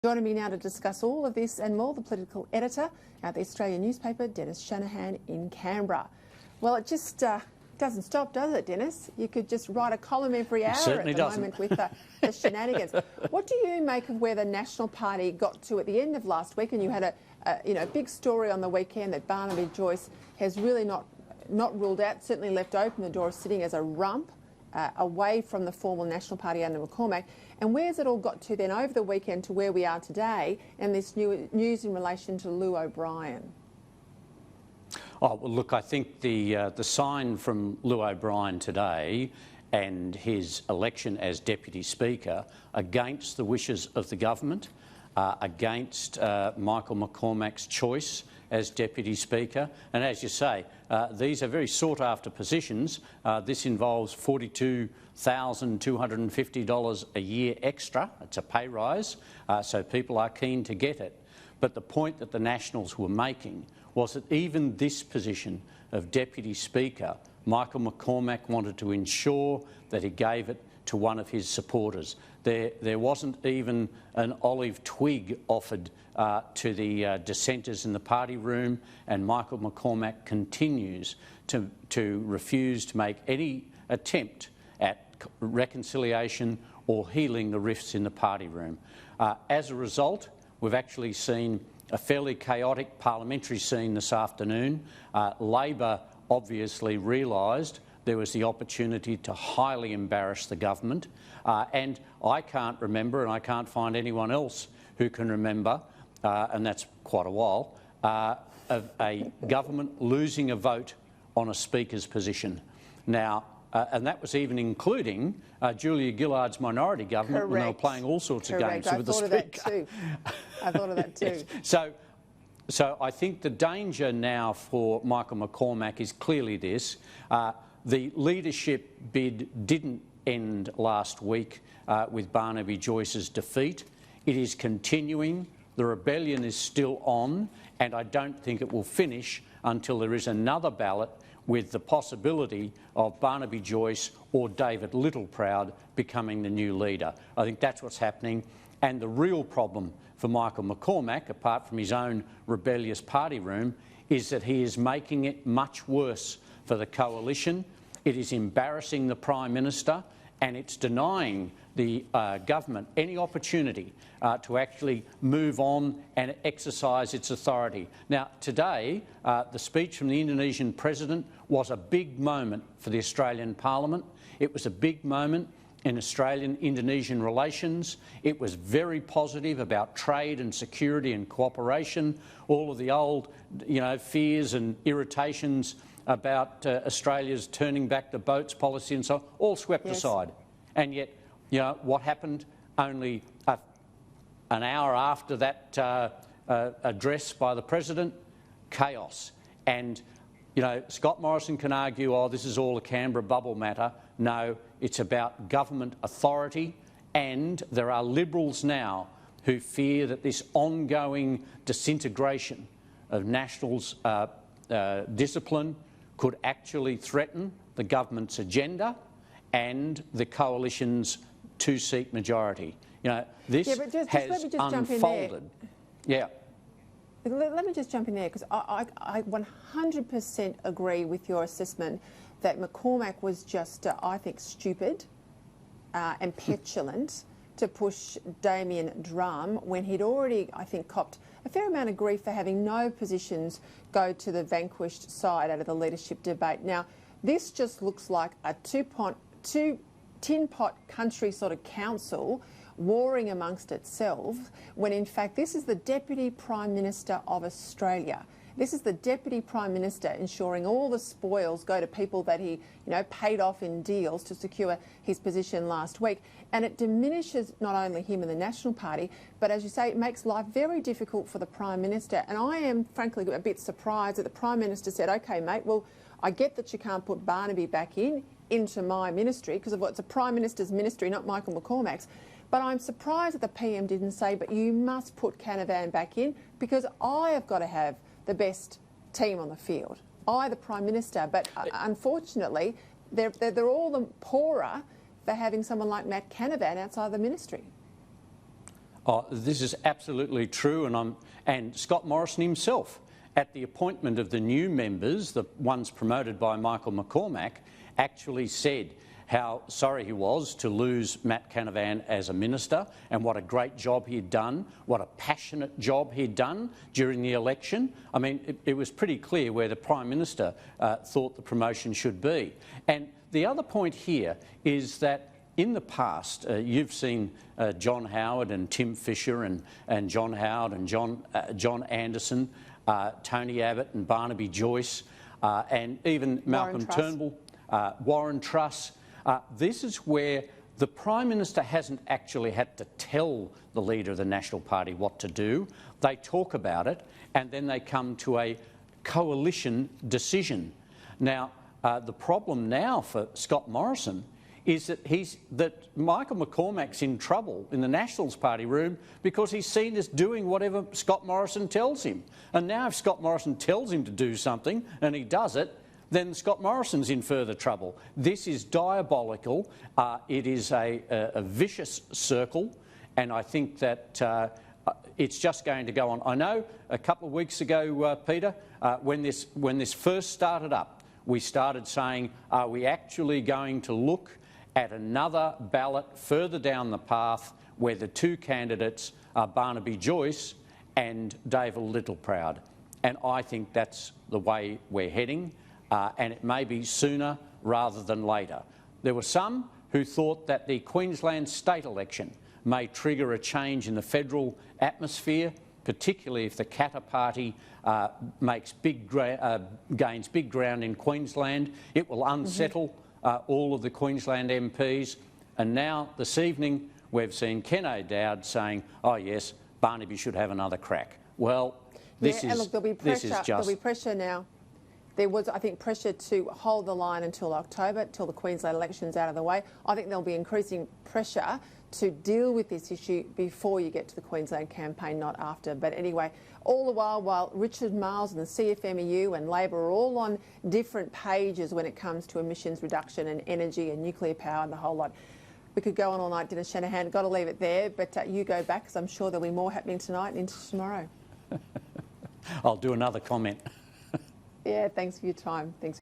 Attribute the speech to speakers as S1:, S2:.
S1: Joining me now to discuss all of this and more, the political editor at the Australian newspaper, Dennis Shanahan in Canberra. Well, it just doesn't stop, does it, Dennis? You could just write a column every hour at the moment with the shenanigans. What do you make of where the National Party got to at the end of last week? And you had a big story on the weekend that Barnaby Joyce has really not ruled out, certainly left open the door, sitting as a rump away from the formal National Party under McCormack. And where's it all got to then over the weekend to where we are today and this new news in relation to Llew O'Brien?
S2: Oh, well, look, I think the sign from Llew O'Brien today and his election as Deputy Speaker against the wishes of the government, against Michael McCormack's choice as Deputy Speaker. And as you say, these are very sought-after positions. This involves $42,250 a year extra. It's a pay rise, so people are keen to get it. But the point that the Nationals were making was that even this position of Deputy Speaker, Michael McCormack wanted to ensure that he gave it to one of his supporters. There wasn't even an olive twig offered to the dissenters in the party room, and Michael McCormack continues to refuse to make any attempt at reconciliation or healing the rifts in the party room. As a result, we've actually seen a fairly chaotic parliamentary scene this afternoon. Labor obviously realised there was the opportunity to highly embarrass the government, and I can't remember, and I can't find anyone else who can remember, and that's quite a while, of a government losing a vote on a Speaker's position. Now, and that was even including Julia Gillard's minority government.
S1: Correct.
S2: When they were playing all sorts of games with the Speaker.
S1: I thought of that too.
S2: Yes. So I think the danger now for Michael McCormack is clearly this. The leadership bid didn't end last week with Barnaby Joyce's defeat. It is continuing. The rebellion is still on, and I don't think it will finish until there is another ballot with the possibility of Barnaby Joyce or David Littleproud becoming the new leader. I think that's what's happening. And the real problem for Michael McCormack, apart from his own rebellious party room, is that he is making it much worse for the coalition. It is embarrassing the Prime Minister, and it's denying the government any opportunity to actually move on and exercise its authority. Now, today, the speech from the Indonesian President was a big moment for the Australian Parliament. It was a big moment in Australian-Indonesian relations. It was very positive about trade and security and cooperation. All of the old, fears and irritations about Australia's turning back the boats policy and so on, all swept aside. And yet, what happened only an hour after that address by the President? Chaos. And, Scott Morrison can argue, oh, this is all a Canberra bubble matter. No, it's about government authority, and there are Liberals now who fear that this ongoing disintegration of Nationals' discipline could actually threaten the government's agenda and the coalition's two-seat majority. This has unfolded. Yeah.
S1: Let me just jump in there, because I 100% agree with your assessment that McCormack was just, I think, stupid and petulant to push Damian Drum when he'd already, I think, copped a fair amount of grief for having no positions go to the vanquished side out of the leadership debate. Now, this just looks like a tin pot country sort of council warring amongst itself, when in fact this is the Deputy Prime Minister of Australia. This is the Deputy Prime Minister ensuring all the spoils go to people that he, paid off in deals to secure his position last week. And it diminishes not only him and the National Party, but as you say, it makes life very difficult for the Prime Minister. And I am frankly a bit surprised that the Prime Minister said, OK, mate, well, I get that you can't put Barnaby back into my ministry, because it's a Prime Minister's ministry, not Michael McCormack's. But I'm surprised that the PM didn't say, but you must put Canavan back in, because I have got to have the best team on the field. I, the Prime Minister. But unfortunately, they're all the poorer for having someone like Matt Canavan outside the ministry.
S2: Oh, this is absolutely true, and Scott Morrison himself, at the appointment of the new members, the ones promoted by Michael McCormack, actually said how sorry he was to lose Matt Canavan as a minister and what a great job he'd done, what a passionate job he'd done during the election. I mean, it was pretty clear where the Prime Minister thought the promotion should be. And the other point here is that in the past, you've seen John Howard and Tim Fischer and John Howard and John Anderson, Tony Abbott and Barnaby Joyce, and even Malcolm Turnbull, Warren Truss. This is where the Prime Minister hasn't actually had to tell the leader of the National Party what to do. They talk about it and then they come to a coalition decision. Now, the problem now for Scott Morrison is that Michael McCormack's in trouble in the Nationals Party room because he's seen as doing whatever Scott Morrison tells him. And now if Scott Morrison tells him to do something and he does it, then Scott Morrison's in further trouble. This is diabolical. It is a vicious circle, and I think that it's just going to go on. I know a couple of weeks ago, Peter, when this first started up, we started saying, are we actually going to look at another ballot further down the path where the two candidates are Barnaby Joyce and David Littleproud? And I think that's the way we're heading, and it may be sooner rather than later. There were some who thought that the Queensland state election may trigger a change in the federal atmosphere, particularly if the Katter Party gains big ground in Queensland. It will unsettle all of the Queensland MPs. And now, this evening, we've seen Ken O'Dowd saying, oh yes, Barnaby should have another crack. Well, this is
S1: look, there'll be pressure. There'll be pressure now. There was, I think, pressure to hold the line until October, till the Queensland election's out of the way. I think there'll be increasing pressure to deal with this issue before you get to the Queensland campaign, not after. But anyway, all the while Richard Marles and the CFMEU and Labor are all on different pages when it comes to emissions reduction and energy and nuclear power and the whole lot. We could go on all night, Dennis Shanahan. Got to leave it there, but you go back, because I'm sure there'll be more happening tonight and into tomorrow.
S2: I'll do another comment.
S1: Yeah, thanks for your time. Thanks.